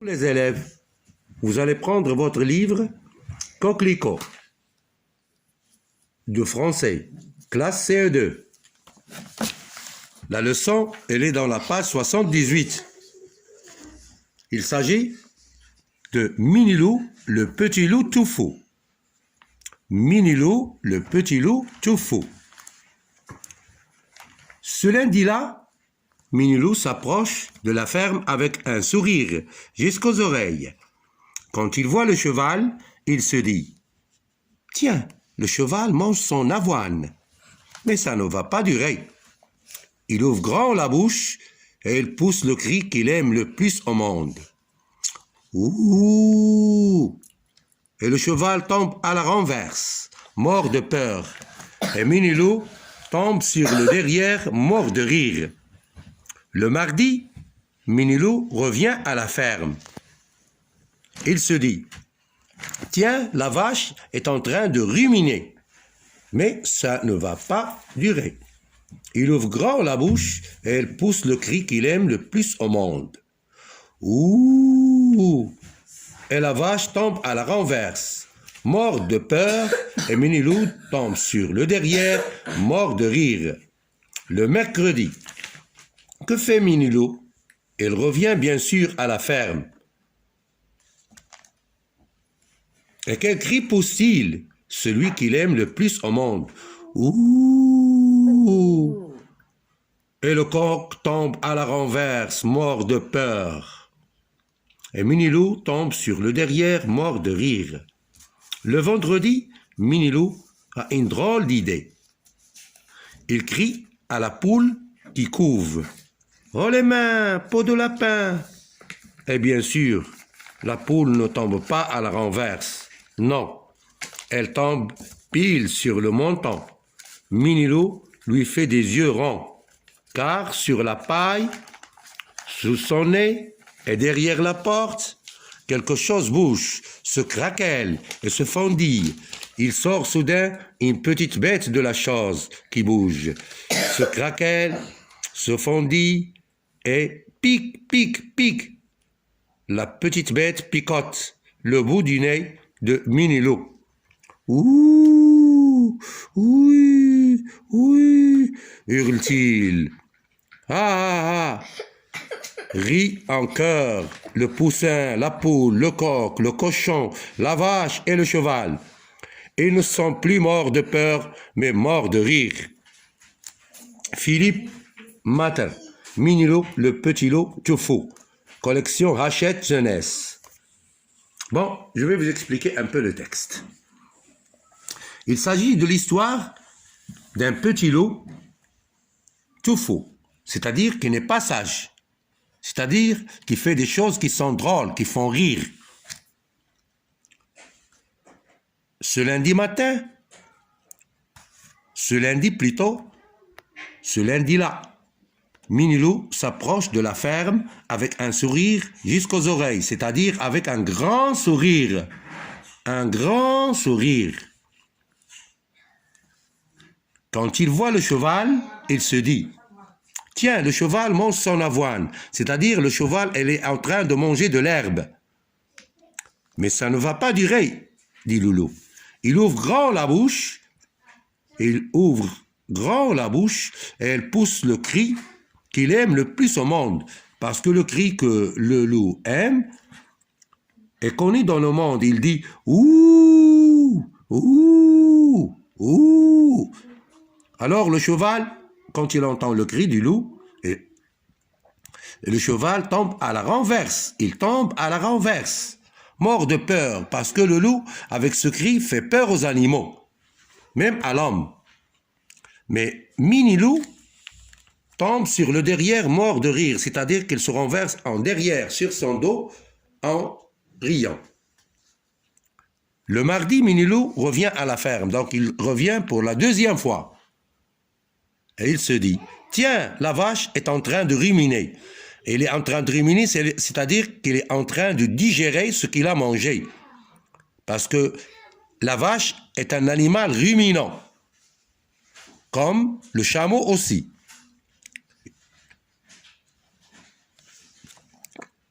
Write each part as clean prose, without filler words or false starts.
Les élèves, vous allez prendre votre livre Coquelicot de français, classe CE2. La leçon, elle est dans la page 78. Il s'agit de Minilou, le petit loup tout fou. Minilou, le petit loup tout fou. Ce lundi-là, Minilou s'approche de la ferme avec un sourire jusqu'aux oreilles. Quand il voit le cheval, il se dit « Tiens, le cheval mange son avoine, mais ça ne va pas durer. » Il ouvre grand la bouche et il pousse le cri qu'il aime le plus au monde. « Ouh !» Et le cheval tombe à la renverse, mort de peur, et Minilou tombe sur le derrière, mort de rire. Le mardi, Minilou revient à la ferme. Il se dit « Tiens, la vache est en train de ruminer, mais ça ne va pas durer. » Il ouvre grand la bouche et elle pousse le cri qu'il aime le plus au monde. « Ouh !» Et la vache tombe à la renverse, mort de peur, et Minilou tombe sur le derrière, mort de rire. Le mercredi, que fait Minilou? Il revient bien sûr à la ferme. Et quel cri pousse-t-il? Celui qu'il aime le plus au monde. Ouh! Et le coq tombe à la renverse, mort de peur. Et Minilou tombe sur le derrière, mort de rire. Le vendredi, Minilou a une drôle d'idée. Il crie à la poule qui couve. « Oh les mains, peau de lapin !» Et bien sûr, la poule ne tombe pas à la renverse. Non, elle tombe pile sur le menton. Minilou lui fait des yeux ronds, car sur la paille, sous son nez et derrière la porte, quelque chose bouge, se craquelle et se fondille. Il sort soudain une petite bête de la chose qui bouge, se craquelle, se fondille et pique, pique, pique. La petite bête picote le bout du nez de Minilou. Ouh, oui, oui, hurle-t-il. Ah, ah, ah, rit en chœur le poussin, la poule, le coq, le cochon, la vache et le cheval. Ils ne sont plus morts de peur, mais morts de rire. Philippe Matin, Minilou, le petit loup tout fou. Collection Hachette Jeunesse. Bon, je vais vous expliquer un peu le texte. Il s'agit de l'histoire d'un petit loup tout fou, c'est-à-dire qui n'est pas sage, c'est-à-dire qui fait des choses qui sont drôles, qui font rire. Ce lundi matin, ce lundi-là, Minilou s'approche de la ferme avec un sourire jusqu'aux oreilles, c'est-à-dire avec un grand sourire. Un grand sourire. Quand il voit le cheval, il se dit « Tiens, le cheval mange son avoine, c'est-à-dire le cheval, elle est en train de manger de l'herbe. » Mais ça ne va pas durer, dit Loulou. Il ouvre grand la bouche, et elle pousse le cri qu'il aime le plus au monde, parce que le cri que le loup aime est connu dans le monde. Il dit « Ouh, ouh, ouh ». Alors le cheval, quand il entend le cri du loup, et le cheval tombe à la renverse. Il tombe à la renverse, mort de peur, parce que le loup, avec ce cri, fait peur aux animaux, même à l'homme. Mais Minilou tombe sur le derrière, mort de rire, c'est-à-dire qu'il se renverse en derrière, sur son dos, en riant. Le mardi, Minilou revient à la ferme, donc il revient pour la deuxième fois. Et il se dit, tiens, la vache est en train de ruminer. Et il est en train de ruminer, c'est-à-dire qu'il est en train de digérer ce qu'il a mangé. Parce que la vache est un animal ruminant, comme le chameau aussi.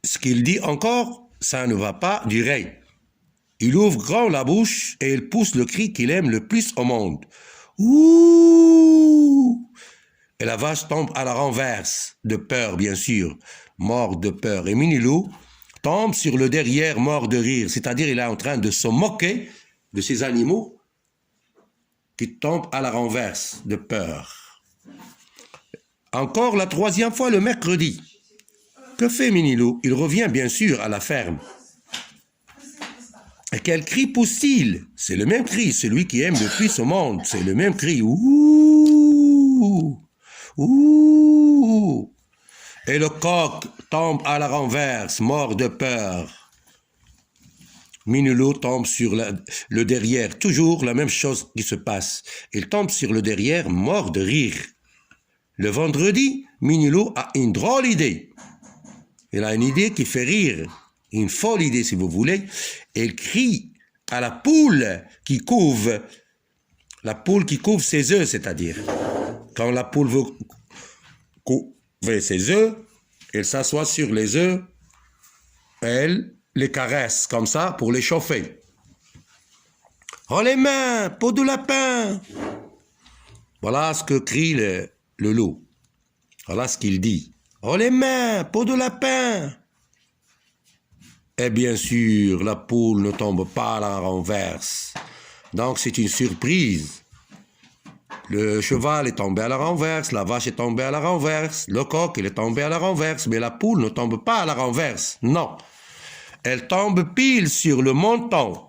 ce qu'il dit encore, ça ne va pas durer. Il ouvre grand la bouche et il pousse le cri qu'il aime le plus au monde. Ouh! Et la vache tombe à la renverse, de peur bien sûr, mort de peur. Et Minilou tombe sur le derrière mort de rire, c'est-à-dire il est en train de se moquer de ces animaux qui tombent à la renverse de peur. Encore la troisième fois le mercredi. Que fait Minilou? Il revient bien sûr à la ferme. Et quel cri pousse-t-il? C'est le même cri, celui qui aime le plus au monde. C'est le même cri. Ouh! Ouh! Et le coq tombe à la renverse, mort de peur. Minilou tombe sur le derrière. Toujours la même chose qui se passe. Il tombe sur le derrière, mort de rire. Le vendredi, Minilou a une drôle idée. Il a une idée qui fait rire. Une folle idée, si vous voulez. Il crie à la poule qui couve. La poule qui couve ses œufs, c'est-à-dire. Quand la poule veut couver ses œufs, elle s'assoit sur les œufs, elle les caresse comme ça pour les chauffer. Oh les mains, peau de lapin! Voilà ce que crie le loup. Voilà ce qu'il dit. Oh les mains, peau de lapin! Et bien sûr, la poule ne tombe pas à la renverse. Donc c'est une surprise. Le cheval est tombé à la renverse, la vache est tombée à la renverse, le coq il est tombé à la renverse, mais la poule ne tombe pas à la renverse. Non. Elle tombe pile sur le menton.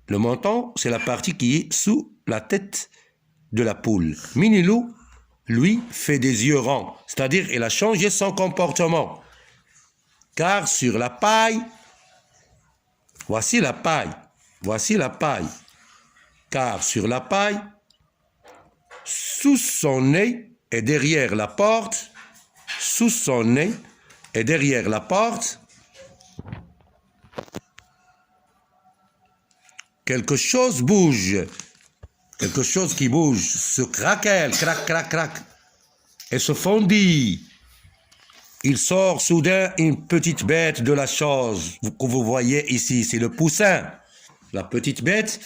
Le menton, c'est la partie qui est sous la tête de la poule. Minilou, lui, fait des yeux ronds, c'est-à-dire il a changé son comportement. Car sur la paille, voici la paille, car sur la paille, sous son nez et derrière la porte, quelque chose bouge, quelque chose qui bouge, se craquelle, crac, crac, crac, et se fondit. Il sort soudain une petite bête de la chose que vous voyez ici, c'est le poussin. La petite bête,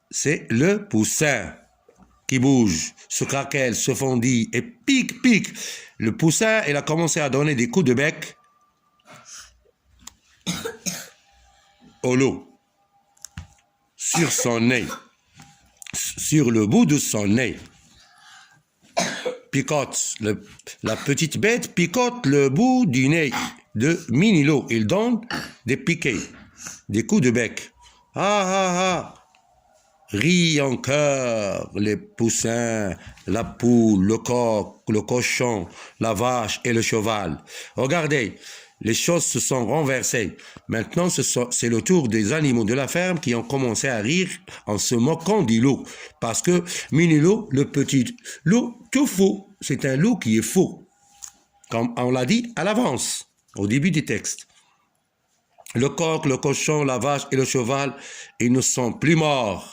c'est le poussin qui bouge, se craquelle, se fondit et pique, pique. Le poussin, il a commencé à donner des coups de bec au loup, sur son nez, sur le bout de son nez. Picote, la petite bête picote le bout du nez de Minilou. Il donne des piquets, des coups de bec. Ah ah ah! Rient en chœur les poussins, la poule, le coq, le cochon, la vache et le cheval. Regardez, les choses se sont renversées. Maintenant, c'est le tour des animaux de la ferme qui ont commencé à rire en se moquant du loup. Parce que Minilou, le petit loup, tout fou, c'est un loup qui est fou. Comme on l'a dit à l'avance, au début du texte. Le coq, le cochon, la vache et le cheval, ils ne sont plus morts.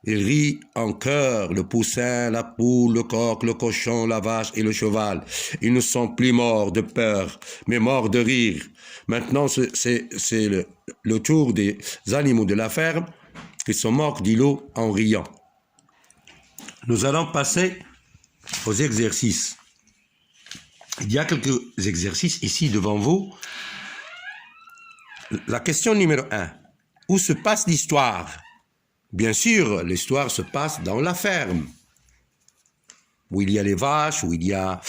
Ils rient en chœur, le poussin, la poule, le coq, le cochon, la vache et le cheval. Ils ne sont plus morts de peur, mais morts de rire. Maintenant, c'est le tour des animaux de la ferme qui se moquent du loup en riant. Nous allons passer aux exercices. Il y a quelques exercices ici devant vous. La question numéro 1. Où se passe l'histoire? Bien sûr, l'histoire se passe dans la ferme, où il y a les vaches, où il y a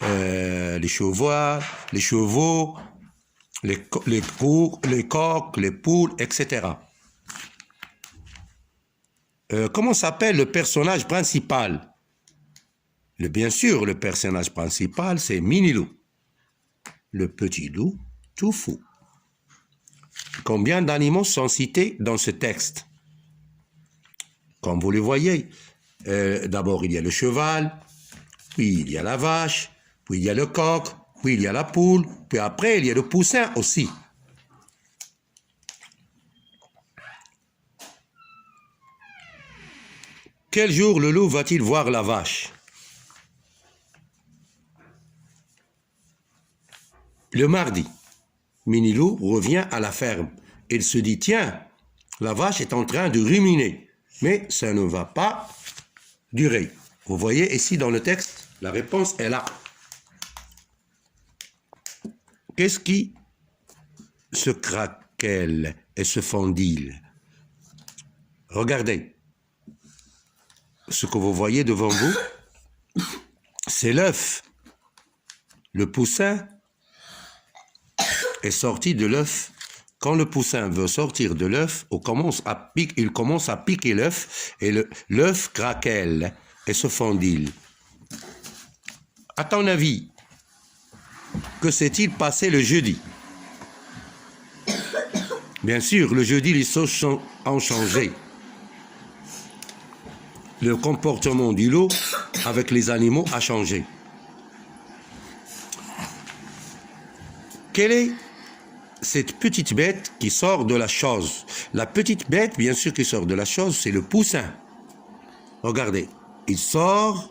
les chevaux, les coqs, les poules, etc. Comment s'appelle le personnage principal? Bien sûr, le personnage principal, c'est Minilou, le petit loup tout fou. Combien d'animaux sont cités dans ce texte? Comme vous le voyez, d'abord il y a le cheval, puis il y a la vache, puis il y a le coq, puis il y a la poule, puis après il y a le poussin aussi. Quel jour le loup va-t-il voir la vache? Le mardi, Minilou revient à la ferme. Il se dit, tiens, la vache est en train de ruminer, mais ça ne va pas durer. Vous voyez ici dans le texte, la réponse est là. Qu'est-ce qui se craquelle et se fendille? Regardez. Ce que vous voyez devant vous, c'est l'œuf. Le poussin est sorti de l'œuf. Quand le poussin veut sortir de l'œuf, il commence à piquer l'œuf et l'œuf craquelle et se fendille. À ton avis, que s'est-il passé le jeudi? Bien sûr, le jeudi, les choses ont changé. Le comportement du loup avec les animaux a changé. Quelle est cette petite bête qui sort de la chose? La petite bête, bien sûr, qui sort de la chose, c'est le poussin. Regardez, il sort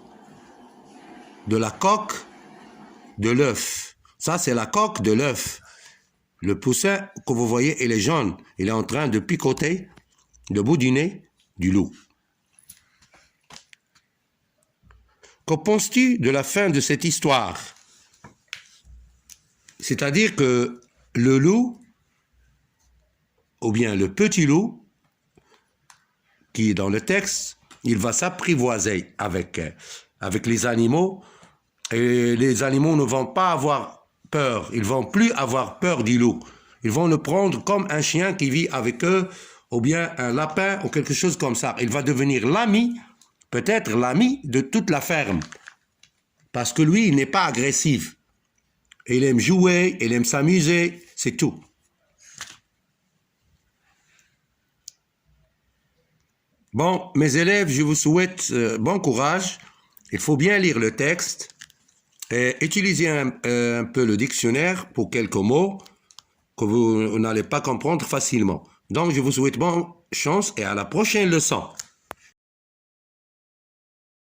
de la coque de l'œuf. Ça, c'est la coque de l'œuf. Le poussin que vous voyez, il est jaune. Il est en train de picoter le bout du nez du loup. Que penses-tu de la fin de cette histoire? C'est-à-dire que le loup, ou bien le petit loup, qui est dans le texte, il va s'apprivoiser avec les animaux, et les animaux ne vont pas avoir peur, ils ne vont plus avoir peur du loup. Ils vont le prendre comme un chien qui vit avec eux, ou bien un lapin, ou quelque chose comme ça. Il va devenir l'ami, peut-être l'ami de toute la ferme. Parce que lui, il n'est pas agressif. Il aime jouer, il aime s'amuser, c'est tout. Bon, mes élèves, je vous souhaite bon courage. Il faut bien lire le texte et utiliser un peu le dictionnaire pour quelques mots que vous n'allez pas comprendre facilement. Donc, je vous souhaite bonne chance et à la prochaine leçon.